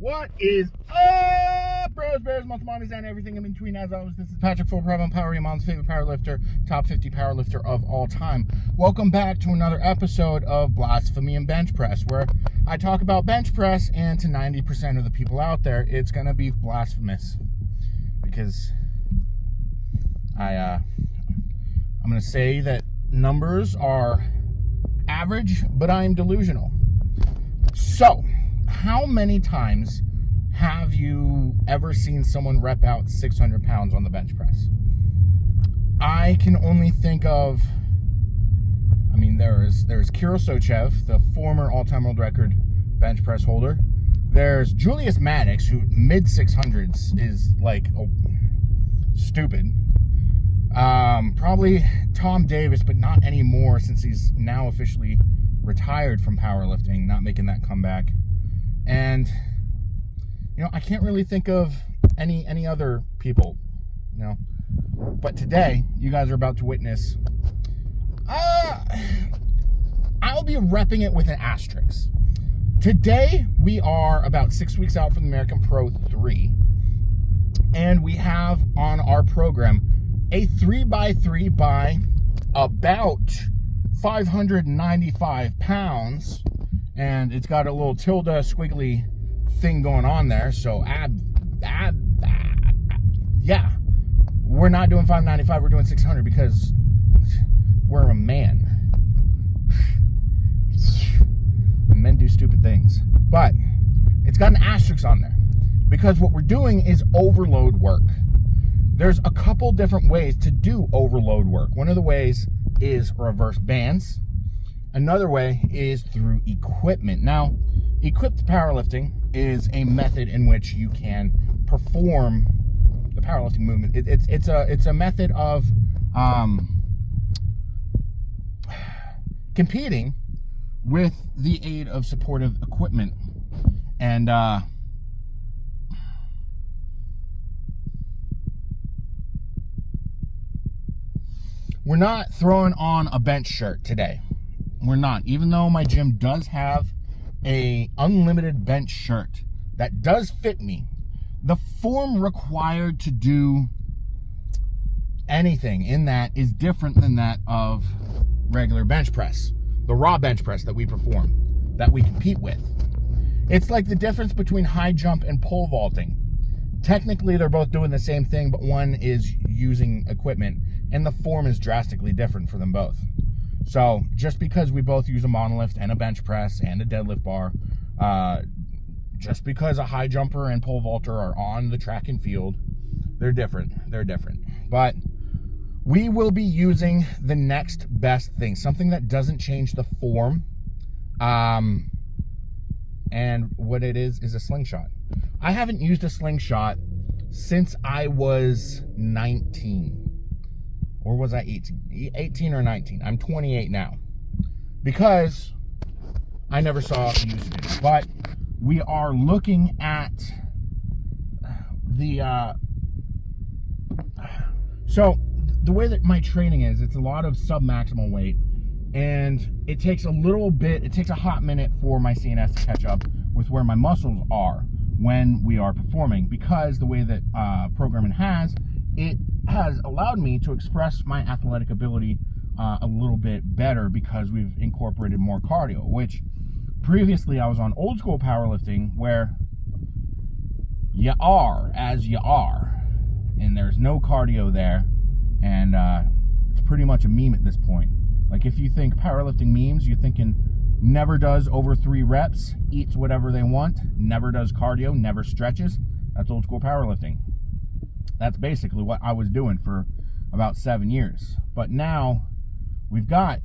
What is up, bros, bears, month mommies, and everything in between? As always, this is Patrick Full-Prime, Power Your Mom's favorite powerlifter, top 50 powerlifter of all time. Welcome back to another episode of Blasphemy and Bench Press, where I talk about bench press, and to 90% of the people out there, it's gonna be blasphemous, because I'm gonna say that numbers are average, but I am delusional. So, how many times have you ever seen someone rep out 600 pounds on the bench press? I can only think of, there's Kirill Sochev, the former all-time world record bench press holder. There's Julius Maddox, who mid 600s is like stupid. Probably Tom Davis, but not anymore since he's now officially retired from powerlifting, not making that comeback. And I can't really think of any other people, but today you guys are about to witness, I'll be repping it with an asterisk. Today we are about 6 weeks out from the American Pro 3, and we have on our program a 3x3 by about 595 pounds, and it's got a little tilde squiggly thing going on there, so yeah, we're not doing 595, we're doing 600 because we're a man. Men do stupid things, but it's got an asterisk on there because what we're doing is overload work. There's a couple different ways to do overload work. One of the ways is reverse bands. Another way is through equipment. Now, equipped powerlifting is a method in which you can perform the powerlifting movement. It's a method of competing with the aid of supportive equipment. And we're not throwing on a bench shirt today. We're not. Even though my gym does have a unlimited bench shirt that does fit me, the form required to do anything in that is different than that of regular bench press, the raw bench press that we perform, that we compete with. It's like the difference between high jump and pole vaulting. Technically, they're both doing the same thing, but one is using equipment, and the form is drastically different for them both. So, just because we both use a monolift and a bench press and a deadlift bar, just because a high jumper and pole vaulter are on the track and field, they're different. They're different. But we will be using the next best thing, something that doesn't change the form. And what it is a slingshot. I haven't used a slingshot since I was 19. Or was I 18? 18 or 19. I'm 28 now. Because I never saw using it. But we are looking at the... So, the way that my training is, it's a lot of sub-maximal weight. And it takes a hot minute for my CNS to catch up with where my muscles are when we are performing. Because the way that programming it has allowed me to express my athletic ability a little bit better because we've incorporated more cardio, which previously I was on old school powerlifting where you are as you are, and there's no cardio there, and it's pretty much a meme at this point. Like, if you think powerlifting memes, you're thinking never does over 3 reps, eats whatever they want, never does cardio, never stretches. That's old school powerlifting. That's basically what I was doing for about 7 years. But now we've got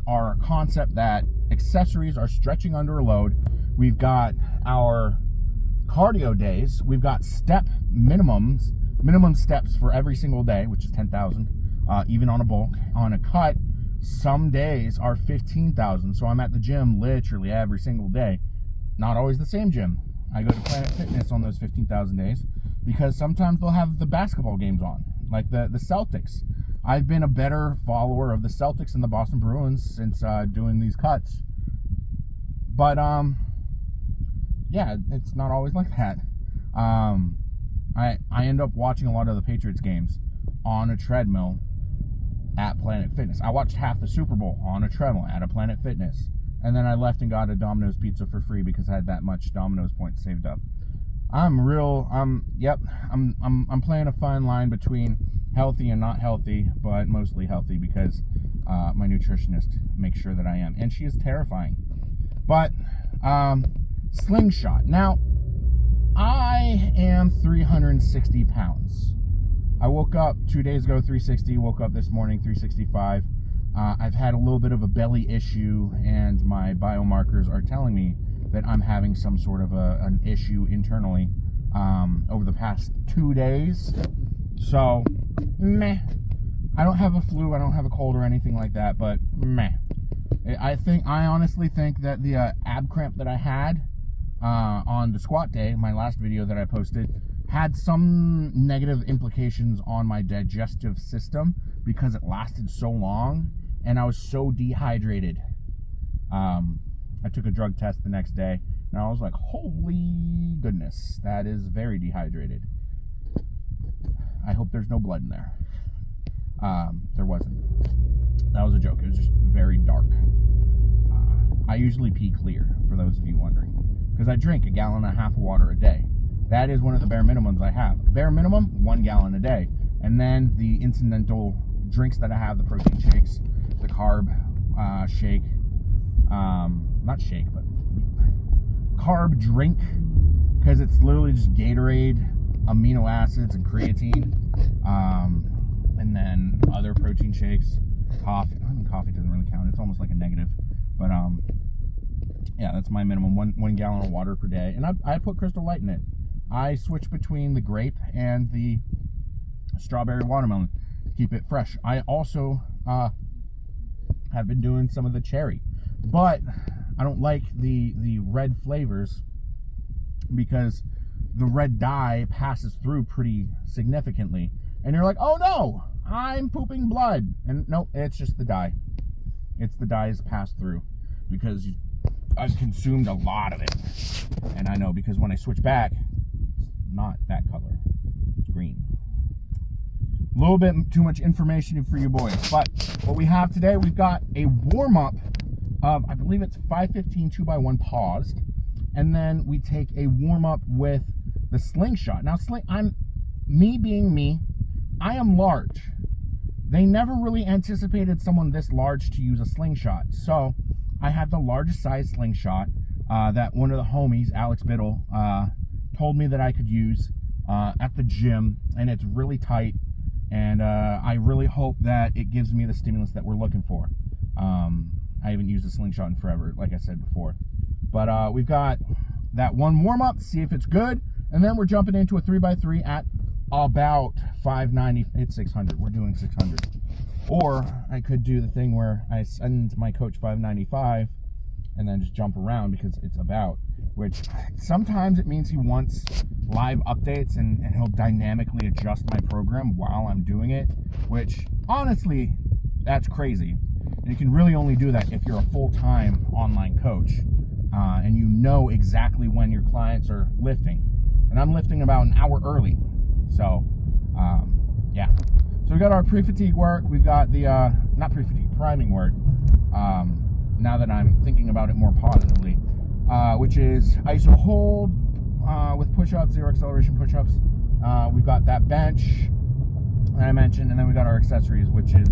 our concept that accessories are stretching under a load. We've got our cardio days. We've got minimum steps for every single day, which is 10,000, even on a bulk. On a cut, some days are 15,000. So I'm at the gym literally every single day. Not always the same gym. I go to Planet Fitness on those 15,000 days because sometimes they'll have the basketball games on, like the Celtics. I've been a better follower of the Celtics and the Boston Bruins since doing these cuts. But yeah, it's not always like that. I end up watching a lot of the Patriots games on a treadmill at Planet Fitness. I watched half the Super Bowl on a treadmill at a Planet Fitness, and then I left and got a Domino's pizza for free because I had that much Domino's points saved up. I'm playing a fine line between healthy and not healthy, but mostly healthy because my nutritionist makes sure that I am, and she is terrifying. But Slingshot. Now, I am 360 pounds. I woke up 2 days ago 360, woke up this morning 365. I've had a little bit of a belly issue, and my biomarkers are telling me that I'm having some sort of an issue internally over the past 2 days. So, meh. I don't have a flu, I don't have a cold or anything like that, but meh. I honestly think that the ab cramp that I had on the squat day, my last video that I posted, had some negative implications on my digestive system because it lasted so long and I was so dehydrated. I took a drug test the next day and I was like, holy goodness, that is very dehydrated. I hope there's no blood in there. There wasn't. That was a joke. It was just very dark. I usually pee clear, for those of you wondering, because I drink 1.5 gallons of water a day. That is one of the bare minimums I have. Bare minimum, 1 gallon a day. And then the incidental drinks that I have, the protein shakes, the carb shake, not shake, but carb drink, because it's literally just Gatorade, amino acids, and creatine, and then other protein shakes, coffee. I mean, coffee doesn't really count. It's almost like a negative. But, yeah, that's my minimum, 1 gallon of water per day. And I put Crystal Light in it. I switch between the grape and the strawberry watermelon to keep it fresh. I also have been doing some of the cherry, but I don't like the red flavors because the red dye passes through pretty significantly. And you're like, oh no, I'm pooping blood. And no, it's just the dye. It's the dyes passed through because I've consumed a lot of it. And I know because when I switch back, not that color, it's green. A little bit too much information for you boys, but what we have today, we've got a warm-up of, I believe it's 515 2x1 paused, and then we take a warm-up with the Slingshot. Now, me being me, I am large. They never really anticipated someone this large to use a Slingshot, so I have the largest size Slingshot that one of the homies, Alex Biddle, told me that I could use at the gym, and it's really tight, and I really hope that it gives me the stimulus that we're looking for. I haven't used a Slingshot in forever, like I said before, but we've got that one warm-up, see if it's good, and then we're jumping into a 3x3 at about 590. It's 600. We're doing 600. Or I could do the thing where I send my coach 595 and then just jump around because it's about, which sometimes it means he wants live updates and he'll dynamically adjust my program while I'm doing it, which honestly, that's crazy. And you can really only do that if you're a full-time online coach and you know exactly when your clients are lifting. And I'm lifting about an hour early. So, yeah. So we got our pre-fatigue work. We've got the, not pre-fatigue, priming work. Now that I'm thinking about it more positively, which is iso hold with push-ups, zero acceleration push-ups. We've got that bench that I mentioned, and then we got our accessories, which is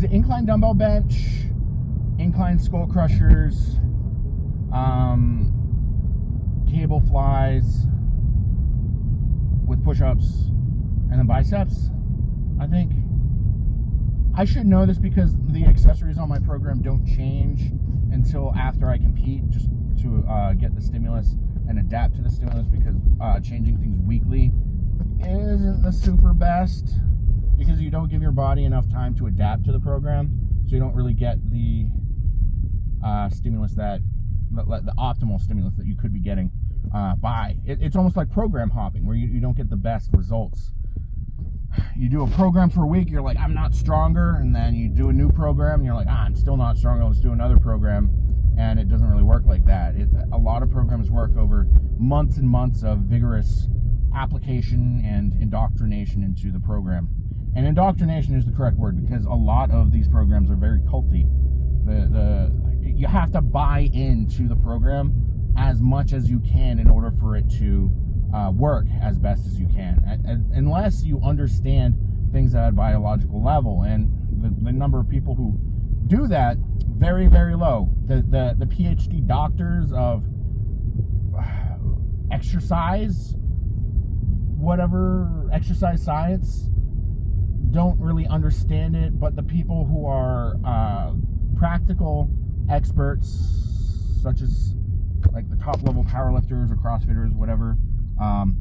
it incline dumbbell bench, incline skull crushers, cable flies with push-ups, and then biceps, I think. I should know this because the accessories on my program don't change until after I compete, just to get the stimulus and adapt to the stimulus, because changing things weekly isn't the super best because you don't give your body enough time to adapt to the program, so you don't really get the stimulus that the optimal stimulus that you could be getting it's almost like program hopping, where you don't get the best results you do a program for a week, you're like, I'm not stronger, and then you do a new program, and you're like, I'm still not stronger, let's do another program, and it doesn't really work like that. A lot of programs work over months and months of vigorous application and indoctrination into the program. And indoctrination is the correct word, because a lot of these programs are very culty. You have to buy into the program as much as you can in order for it to work as best as you can, unless you understand things at a biological level. And the number of people who do that, very, very low. The PhD doctors of exercise, whatever, exercise science, don't really understand it, but the people who are practical experts, such as like the top level powerlifters or CrossFitters, whatever,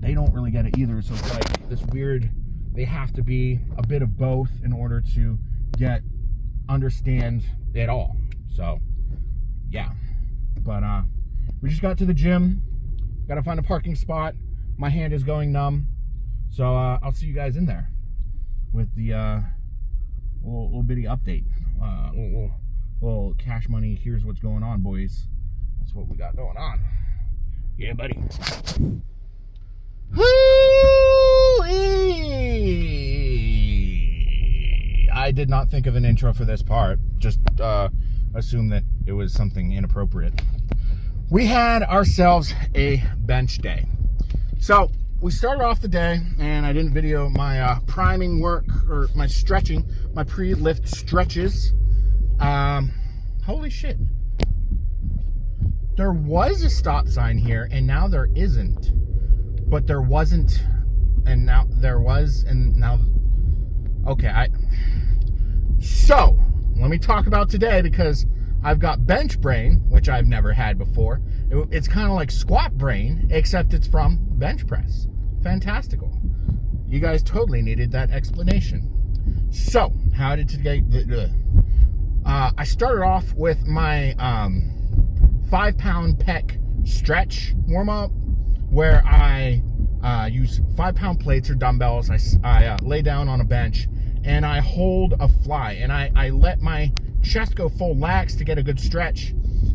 they don't really get it either. So it's like this weird, they have to be a bit of both in order to understand it all. So yeah, but we just got to the gym, gotta find a parking spot. My hand is going numb, so I'll see you guys in there with the little bitty update, little cash money. Here's what's going on, boys. That's what we got going on. Yeah, buddy. I did not think of an intro for this part. Just assume that it was something inappropriate. We had ourselves a bench day. So we started off the day, and I didn't video my priming work or my stretching, my pre-lift stretches. Holy shit. There was a stop sign here, and now there isn't. But there wasn't, and now there was, and now... Okay, So, let me talk about today, because I've got bench brain, which I've never had before. It's kind of like squat brain, except it's from bench press. Fantastical. You guys totally needed that explanation. So, how did today... I started off with my 5-pound pec stretch warm-up, where I use 5-pound plates or dumbbells. I lay down on a bench, and I hold a fly, and I let my chest go full lax to get a good stretch,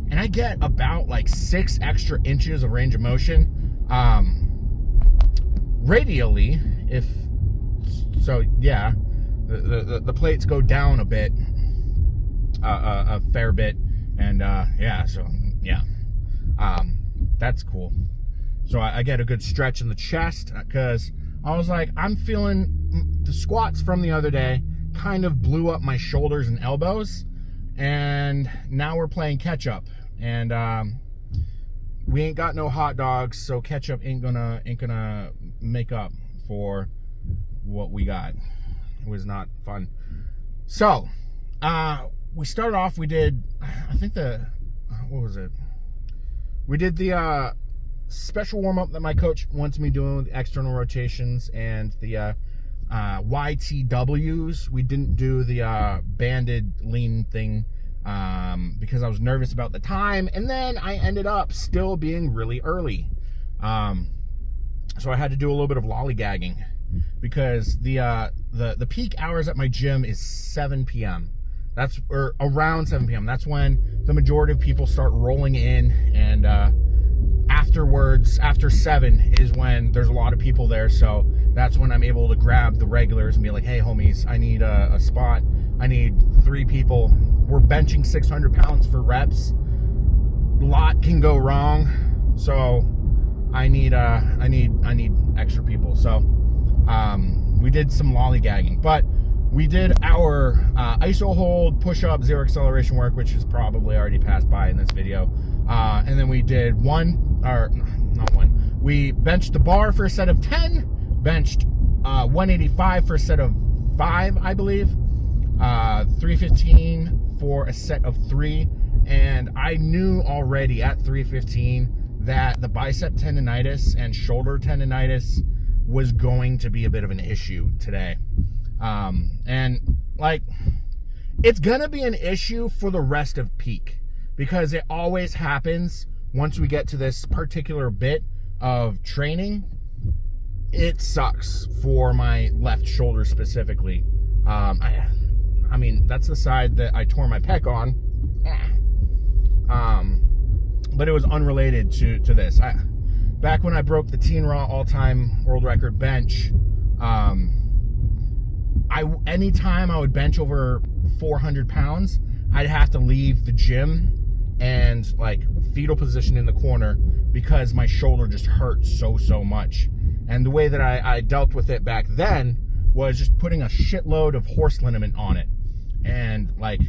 and I get about like 6 extra inches of range of motion radially. If so, yeah, the plates go down a bit, a fair bit, and yeah, so yeah, that's cool. So I get a good stretch in the chest, because I was like, I'm feeling the squats from the other day kind of blew up my shoulders and elbows, and now we're playing catch up, and we ain't got no hot dogs, so catch up ain't gonna make up for what we got. It was not fun. So we started off, we did, I think what was it? We did the special warm-up that my coach wants me doing with the external rotations and the YTWs. We didn't do the banded lean thing because I was nervous about the time, and then I ended up still being really early. So I had to do a little bit of lollygagging, because the peak hours at my gym is 7 p.m. Or around 7 p.m. That's when the majority of people start rolling in, and afterwards, after 7 is when there's a lot of people there. So that's when I'm able to grab the regulars and be like, hey homies, I need a spot. I need 3 people. We're benching 600 pounds for reps. A lot can go wrong, so I need extra people. So we did some lollygagging, but we did our iso hold, push-up, 0 acceleration work, which is probably already passed by in this video. And then we did we benched the bar for a set of 10, benched 185 for a set of 5, I believe, 315 for a set of 3, and I knew already at 315 that the bicep tendonitis and shoulder tendonitis was going to be a bit of an issue today. And like, it's gonna be an issue for the rest of peak, because it always happens once we get to this particular bit of training. it sucks for my left shoulder specifically. I mean, that's the side that I tore my pec on. But it was unrelated to this. Back when I broke the Teen Raw all-time world record bench, anytime I would bench over 400 pounds, I'd have to leave the gym and like fetal position in the corner because my shoulder just hurt so much. And the way that I dealt with it back then was just putting a shitload of horse liniment on it, and like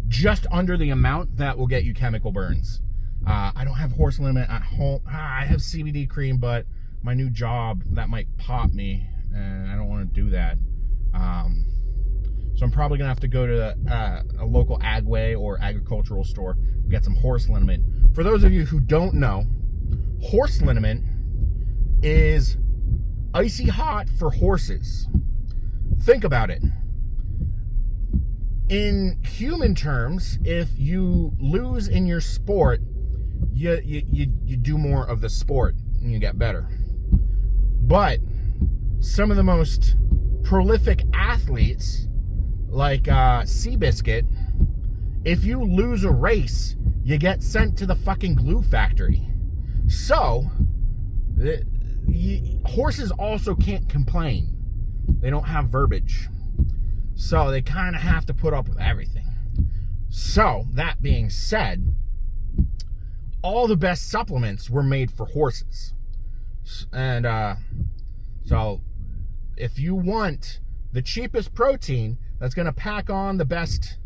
just under the amount that will get you chemical burns. I don't have horse liniment at home. I have CBD cream, but my new job, that might pop me, and I don't want to do that. So I'm probably gonna have to go to a local Agway or agricultural store and get some horse liniment. For those of you who don't know, horse liniment is icy hot for horses. Think about it. In human terms, if you lose in your sport, you do more of the sport and you get better. But some of the most prolific athletes, like Seabiscuit, if you lose a race, you get sent to the fucking glue factory. So horses also can't complain. They don't have verbiage. So they kind of have to put up with everything. So, that being said, all the best supplements were made for horses. And so if you want the cheapest protein that's going to pack on the best,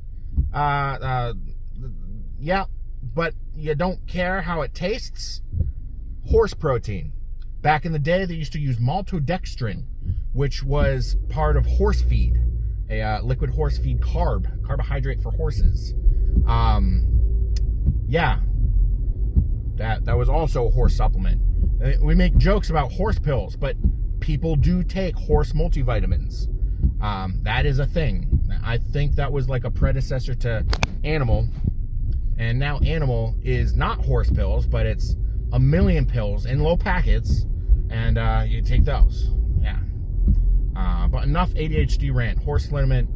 yeah, but you don't care how it tastes, horse protein. Back in the day, they used to use maltodextrin, which was part of horse feed, a liquid horse feed carbohydrate for horses. Yeah, that was also a horse supplement. We make jokes about horse pills, but people do take horse multivitamins. That is a thing. I think that was like a predecessor to Animal, and now Animal is not horse pills, but it's a million pills in low packets, and you take those. Yeah. But enough ADHD rant. Horse liniment,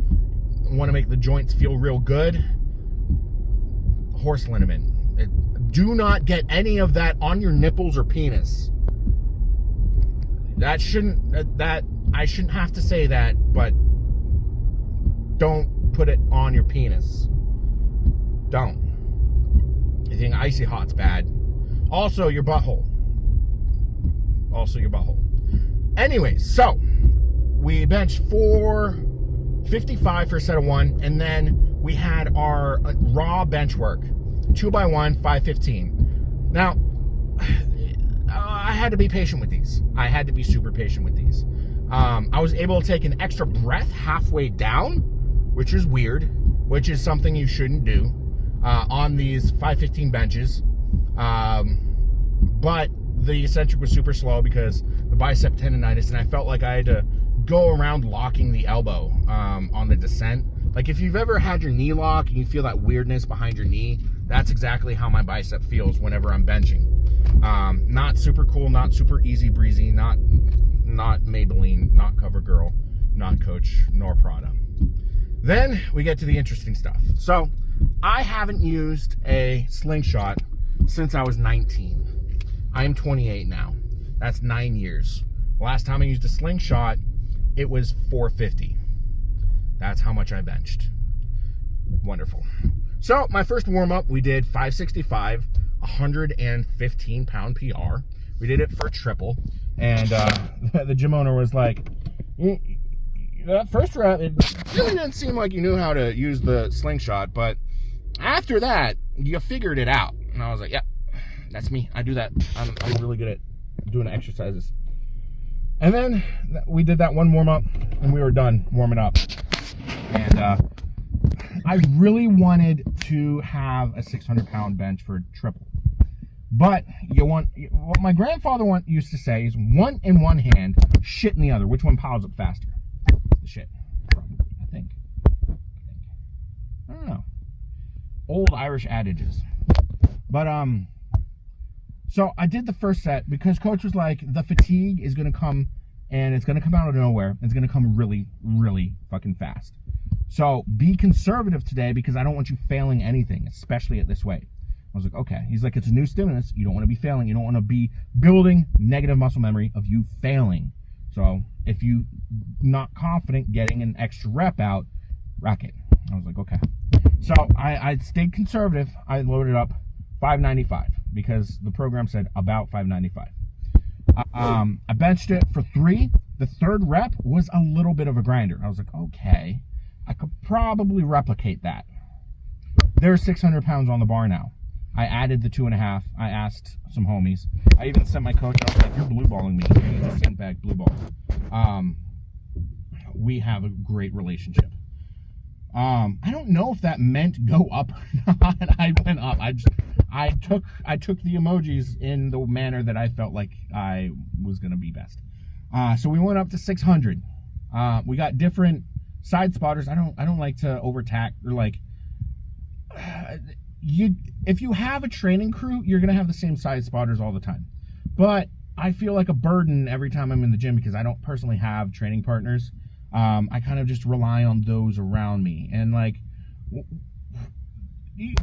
want to make the joints feel real good? Horse liniment. Do not get any of that on your nipples or penis. I shouldn't have to say that, but don't put it on your penis. Don't. You think icy hot's bad. Also your butthole. Anyways, so we benched 455 for a set of one, and then we had our raw bench work, 2x1, 515. Now, I had to be patient with these. I had to be super patient with these. I was able to take an extra breath halfway down, which is weird, which is something you shouldn't do on these 515 benches. But the eccentric was super slow because the bicep tendonitis, and I felt like I had to go around locking the elbow on the descent. Like if you've ever had your knee lock and you feel that weirdness behind your knee, that's exactly how my bicep feels whenever I'm benching. Not super cool, not super easy breezy, not Maybelline, not CoverGirl, not Coach, nor Prada. Then we get to the interesting stuff. So I haven't used a Slingshot since I was 19. I am 28 now. That's 9 years. Last time I used a Slingshot, it was 450. That's how much I benched. Wonderful. So my first warm-up, we did 565, 115 pound PR. We did it for a triple, and the gym owner was like, that first rep, it really didn't seem like you knew how to use the Slingshot, but after that, you figured it out. And I was like, yeah, that's me. I do that. I'm really good at doing exercises. And then we did that one warm-up, and we were done warming up. And I really wanted to have a 600-pound bench for triple. But what my grandfather used to say is one in one hand, shit in the other. Which one piles up faster? The shit, probably, I think. I don't know. Old Irish adages. But, so I did the first set because coach was like, the fatigue is going to come and it's going to come out of nowhere. It's going to come really, really fucking fast. So be conservative today because I don't want you failing anything, especially at this weight. I was like, okay. He's like, it's a new stimulus. You don't want to be failing. You don't want to be building negative muscle memory of you failing. So if you not confident getting an extra rep out, rack it. I was like, okay. So I stayed conservative. I loaded up 595 because the program said about 595. I benched it for 3. The third rep was a little bit of a grinder. I was like, okay, I could probably replicate that. There's 600 pounds on the bar now. I added the 2.5. I asked some homies. I even sent my coach. I was like, you're blue balling me. You just sandbag blue balls. We have a great relationship. I don't know if that meant go up or not. I went up. I took the emojis in the manner that I felt like I was gonna be best. So we went up to 600. We got different side spotters. I don't like to overtack or like if you have a training crew, you're gonna have the same side spotters all the time. But I feel like a burden every time I'm in the gym because I don't personally have training partners. I kind of just rely on those around me. And like,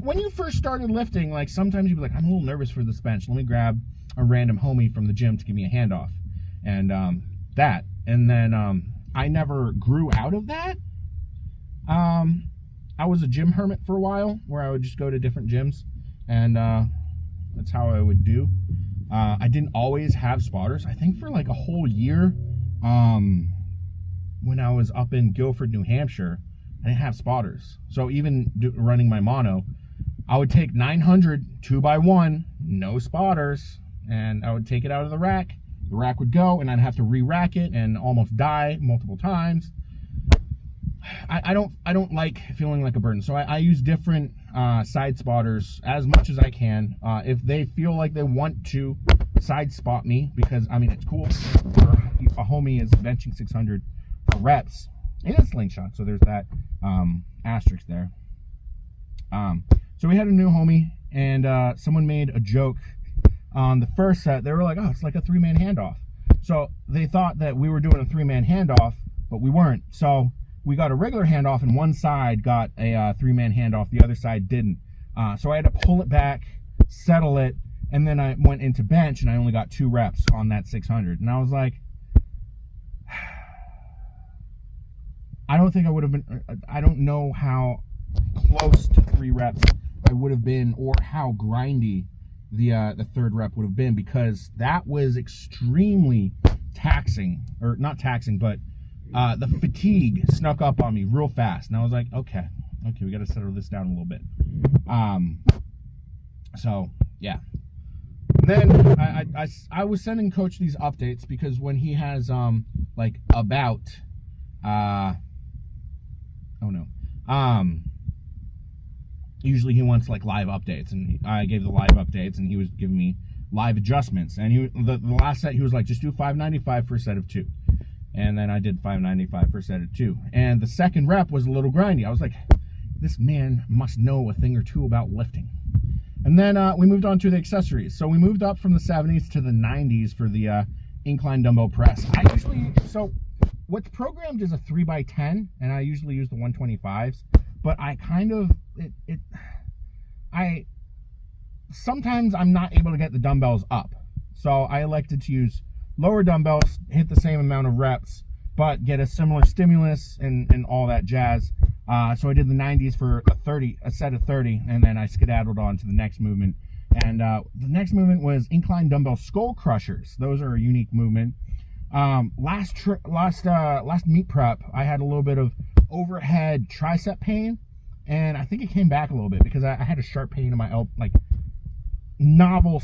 when you first started lifting, like sometimes you'd be like, I'm a little nervous for this bench. Let me grab a random homie from the gym to give me a handoff. And that. And then I never grew out of that. I was a gym hermit for a while where I would just go to different gyms. And that's how I would do. I didn't always have spotters. I think for like a whole year, when I was up in Guilford, New Hampshire, I didn't have spotters. So even running my mono, I would take 900 2x1, no spotters, and I would take it out of the rack. The rack would go, and I'd have to re-rack it and almost die multiple times. I don't like feeling like a burden, so I use different side spotters as much as I can. If they feel like they want to side spot me, because I mean it's cool. A homie is benching 600 for reps in a slingshot, so there's that asterisk there. So we had a new homie, and someone made a joke on the first set. They were like, oh, it's like a 3-man handoff. So they thought that we were doing a 3-man handoff, but we weren't. So we got a regular handoff, and one side got a 3-man handoff, the other side didn't. So I had to pull it back, settle it, and then I went into bench, and I only got 2 reps on that 600. And I was like, I don't think I would have been, I don't know how close to 3 reps I would have been, or how grindy the third rep would have been, because that was extremely taxing, or not taxing, but the fatigue snuck up on me real fast. And I was like, okay, we got to settle this down a little bit. So yeah. Then I was sending coach these updates because when he has like about usually he wants like live updates, and I gave the live updates, and he was giving me live adjustments. And the last set he was like, just do 595 for a set of 2. And then I did 595 for a set of 2. And the second rep was a little grindy. I was like, this man must know a thing or two about lifting. And then we moved on to the accessories. So we moved up from the 70s to the 90s for the incline dumbbell press. So what's programmed is a 3x10, and I usually use the 125s. But I kind of, sometimes I'm not able to get the dumbbells up. So I elected to use lower dumbbells, hit the same amount of reps, but get a similar stimulus and all that jazz. So I did the 90s for a set of 30, and then I skedaddled on to the next movement. And the next movement was incline dumbbell skull crushers. Those are a unique movement. Last meet prep, I had a little bit of overhead tricep pain, and I think it came back a little bit because I had a sharp pain in my elbow, like novel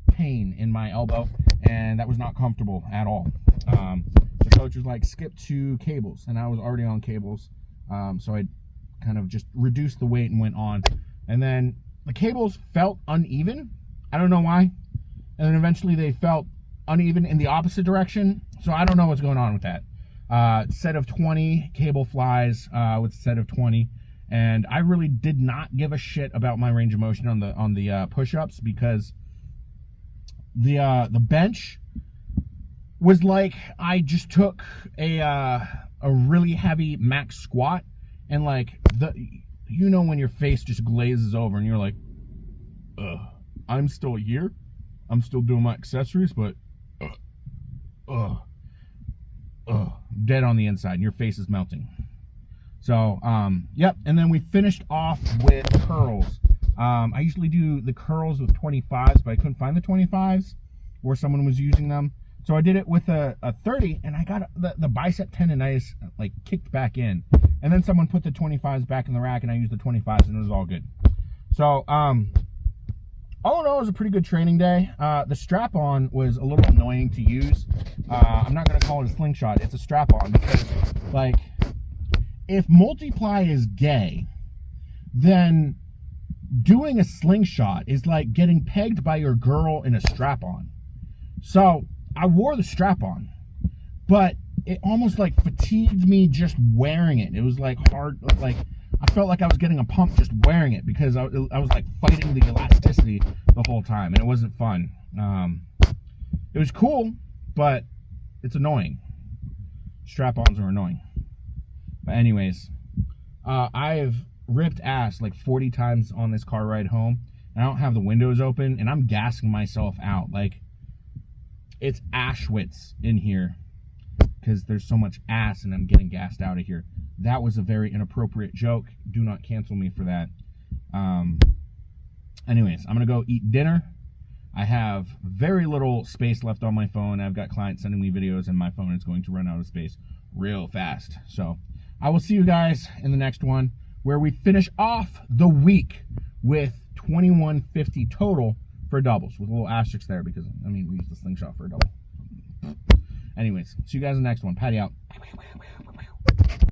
pain in my elbow, and that was not comfortable at all. The coach was like, skip to cables, and I was already on cables, so I kind of just reduced the weight and went on. And then the cables felt uneven. I don't know why. And then eventually they felt uneven in the opposite direction, so I don't know what's going on with that. Set of 20 cable flies with a set of 20, and I really did not give a shit about my range of motion on the push-ups, because the bench was like I just took a really heavy max squat, and like you know when your face just glazes over and you're like, I'm still here, I'm still doing my accessories, but dead on the inside, and your face is melting. So yep. And then we finished off with curls. I usually do the curls with 25s, but I couldn't find the 25s where someone was using them. So I did it with a 30, and I got the bicep tendonitis like kicked back in. And then someone put the 25s back in the rack, and I used the 25s, and it was all good. So all in all, it was a pretty good training day. The strap-on was a little annoying to use. I'm not going to call it a slingshot. It's a strap-on because, like, if multiply is gay, then doing a slingshot is like getting pegged by your girl in a strap-on. So I wore the strap-on, but it almost like fatigued me just wearing it. It was like hard, like I felt like I was getting a pump just wearing it because I was like fighting the elasticity the whole time, and it wasn't fun. It was cool, but it's annoying. Strap-ons are annoying. But anyways, I've ripped ass like 40 times on this car ride home, and I don't have the windows open, and I'm gassing myself out. Like, it's Auschwitz in here because there's so much ass and I'm getting gassed out of here. That was a very inappropriate joke. Do not cancel me for that. Anyways, I'm gonna go eat dinner. I have very little space left on my phone. I've got clients sending me videos, and my phone is going to run out of space real fast. So I will see you guys in the next one, where we finish off the week with 2150 total for doubles, with a little asterisk there because, I mean, we used the slingshot for a double. Anyways, see you guys in the next one. Patty out.